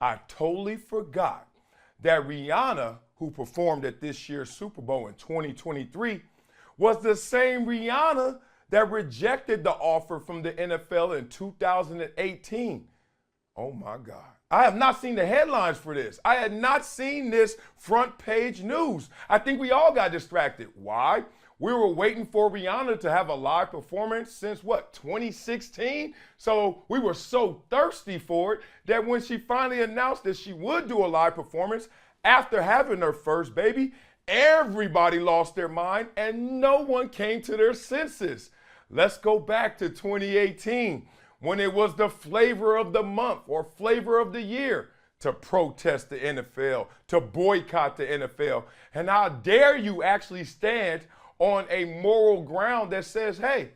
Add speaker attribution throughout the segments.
Speaker 1: I totally forgot that Rihanna, who performed at this year's Super Bowl in 2023, was the same Rihanna that rejected the offer from the NFL in 2018. Oh my God. I have not seen the headlines for this. I had not seen this front page news. I think we all got distracted. Why? We were waiting for Rihanna to have a live performance since what, 2016? So we were so thirsty for it that when she finally announced that she would do a live performance after having her first baby, everybody lost their mind and no one came to their senses. Let's go back to 2018 when it was the flavor of the month or flavor of the year to protest the NFL, to boycott the NFL. And how dare you actually stand on a moral ground that says, hey,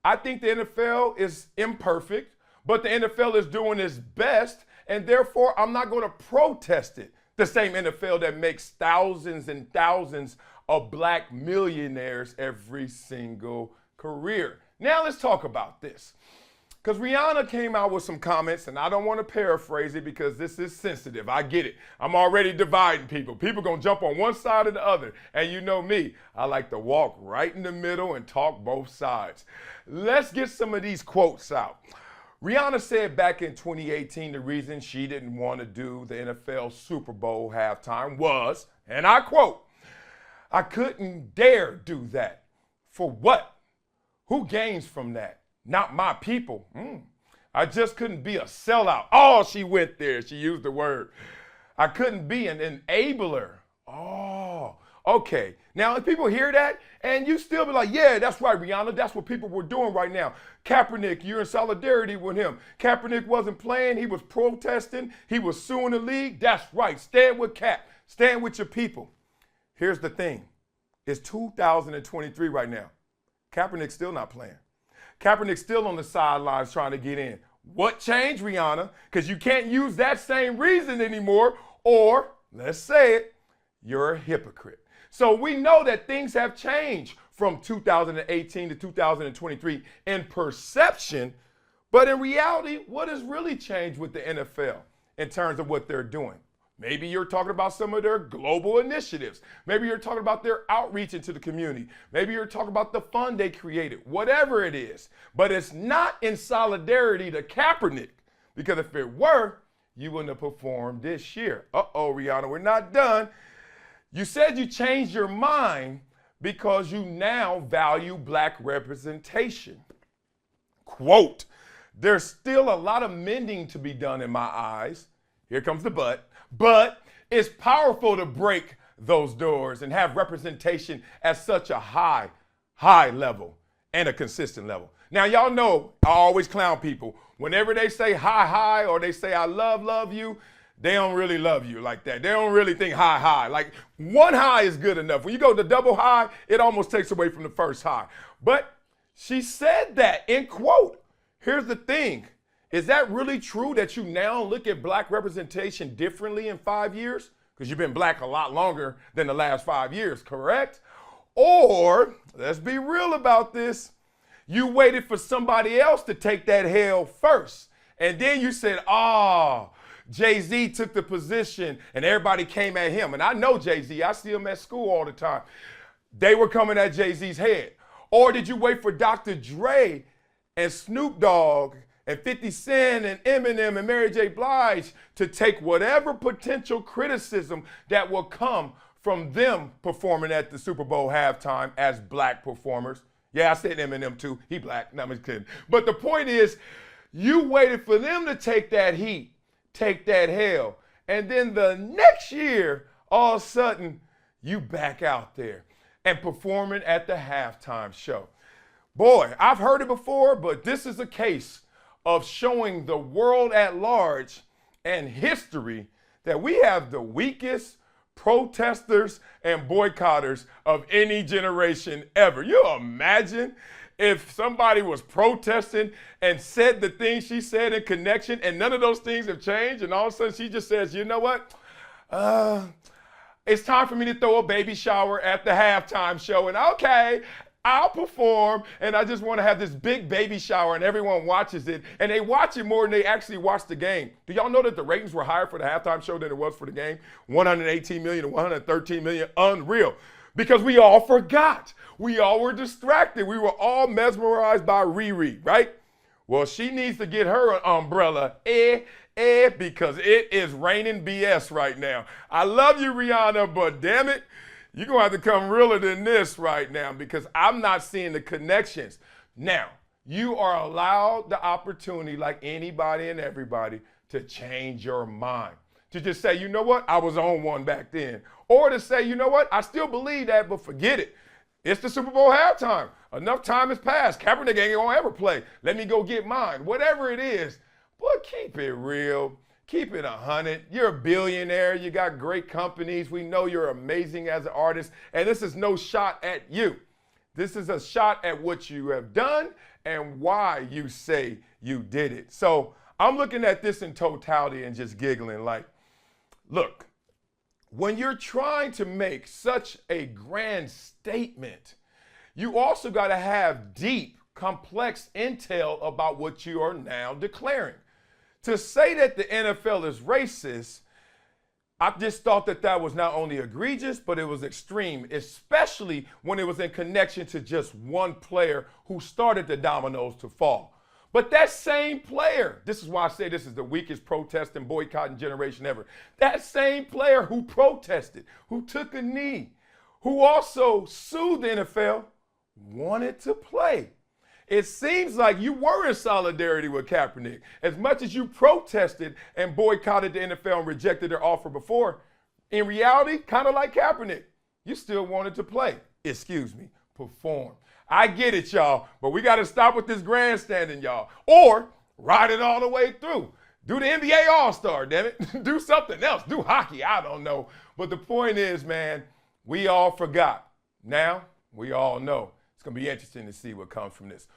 Speaker 1: I think the NFL is imperfect, but the NFL is doing its best, and therefore I'm not going to protest it. The same NFL that makes thousands and thousands of black millionaires every single career. Now let's talk about this. Because Rihanna came out with some comments, and I don't want to paraphrase it because this is sensitive. I get it. I'm already dividing people. People going to jump on one side or the other. And you know me, I like to walk right in the middle and talk both sides. Let's get some of these quotes out. Rihanna said back in 2018 the reason she didn't want to do the NFL Super Bowl halftime was, and I quote, "I couldn't dare do that. For what? Who gains from that? Not my people. I just couldn't be a sellout." Oh, she went there. She used the word. "I couldn't be an enabler." Oh, okay. Now, if people hear that and you still be like, yeah, that's right, Rihanna. That's what people were doing right now. Kaepernick, you're in solidarity with him. Kaepernick wasn't playing. He was protesting. He was suing the league. That's right. Stand with Cap. Stand with your people. Here's the thing. It's 2023 right now. Kaepernick's still not playing. Kaepernick's still on the sidelines trying to get in. What changed, Rihanna? Because you can't use that same reason anymore, or, let's say it, you're a hypocrite. So we know that things have changed from 2018 to 2023 in perception, but in reality, what has really changed with the NFL in terms of what they're doing? Maybe you're talking about some of their global initiatives. Maybe you're talking about their outreach into the community. Maybe you're talking about the fund they created, whatever it is. But it's not in solidarity to Kaepernick, because if it were, you wouldn't have performed this year. Uh-oh, Rihanna, we're not done. You said you changed your mind because you now value black representation. Quote, "There's still a lot of mending to be done in my eyes." Here comes the but it's powerful to break those doors and have representation at such a high level and a consistent level. Now, y'all know I always clown people. Whenever they say hi, or they say I love you, they don't really love you like that. They don't really think hi. Like one hi is good enough. When you go to double hi, it almost takes away from the first hi. But she said that in quote. Here's the thing. Is that really true that you now look at black representation differently in 5 years? Because you've been black a lot longer than the last 5 years, correct? Or, let's be real about this, you waited for somebody else to take that hell first. And then you said, Jay-Z took the position and everybody came at him. And I know Jay-Z, I see him at school all the time. They were coming at Jay-Z's head. Or did you wait for Dr. Dre and Snoop Dogg and 50 Cent and Eminem and Mary J. Blige to take whatever potential criticism that will come from them performing at the Super Bowl halftime as black performers? Yeah, I said Eminem too. He black. No, I'm just kidding. But the point is, you waited for them to take that heat, take that hell. And then the next year, all of a sudden, you back out there and performing at the halftime show. Boy, I've heard it before, but this is a case of showing the world at large and history that we have the weakest protesters and boycotters of any generation ever. You imagine if somebody was protesting and said the things she said in connection and none of those things have changed, and all of a sudden she just says, you know what? It's time for me to throw a baby shower at the halftime show, and okay, I'll perform, and I just want to have this big baby shower, and everyone watches it, and they watch it more than they actually watch the game. Do y'all know that the ratings were higher for the halftime show than it was for the game? 118 million to 113 million, unreal. Because we all forgot. We all were distracted. We were all mesmerized by Riri, right? Well, she needs to get her an umbrella, because it is raining BS right now. I love you, Rihanna, but damn it, you're going to have to come realer than this right now because I'm not seeing the connections. Now, you are allowed the opportunity, like anybody and everybody, to change your mind. To just say, you know what, I was on one back then. Or to say, you know what, I still believe that, but forget it. It's the Super Bowl halftime. Enough time has passed. Kaepernick ain't going to ever play. Let me go get mine. Whatever it is, but keep it real. Keep it 100. You're a billionaire. You got great companies. We know you're amazing as an artist. And this is no shot at you. This is a shot at what you have done and why you say you did it. So I'm looking at this in totality and just giggling like, look, when you're trying to make such a grand statement, you also got to have deep, complex intel about what you are now declaring. To say that the NFL is racist, I just thought that that was not only egregious, but it was extreme, especially when it was in connection to just one player who started the dominoes to fall. But that same player, this is why I say this is the weakest protest and boycotting generation ever. That same player who protested, who took a knee, who also sued the NFL, wanted to play. It seems like you were in solidarity with Kaepernick. As much as you protested and boycotted the NFL and rejected their offer before, in reality, kind of like Kaepernick, you still wanted to play. Perform. I get it, y'all, but we got to stop with this grandstanding, y'all. Or ride it all the way through. Do the NBA All-Star, damn it. Do something else. Do hockey, I don't know. But the point is, man, we all forgot. Now, we all know. It's going to be interesting to see what comes from this.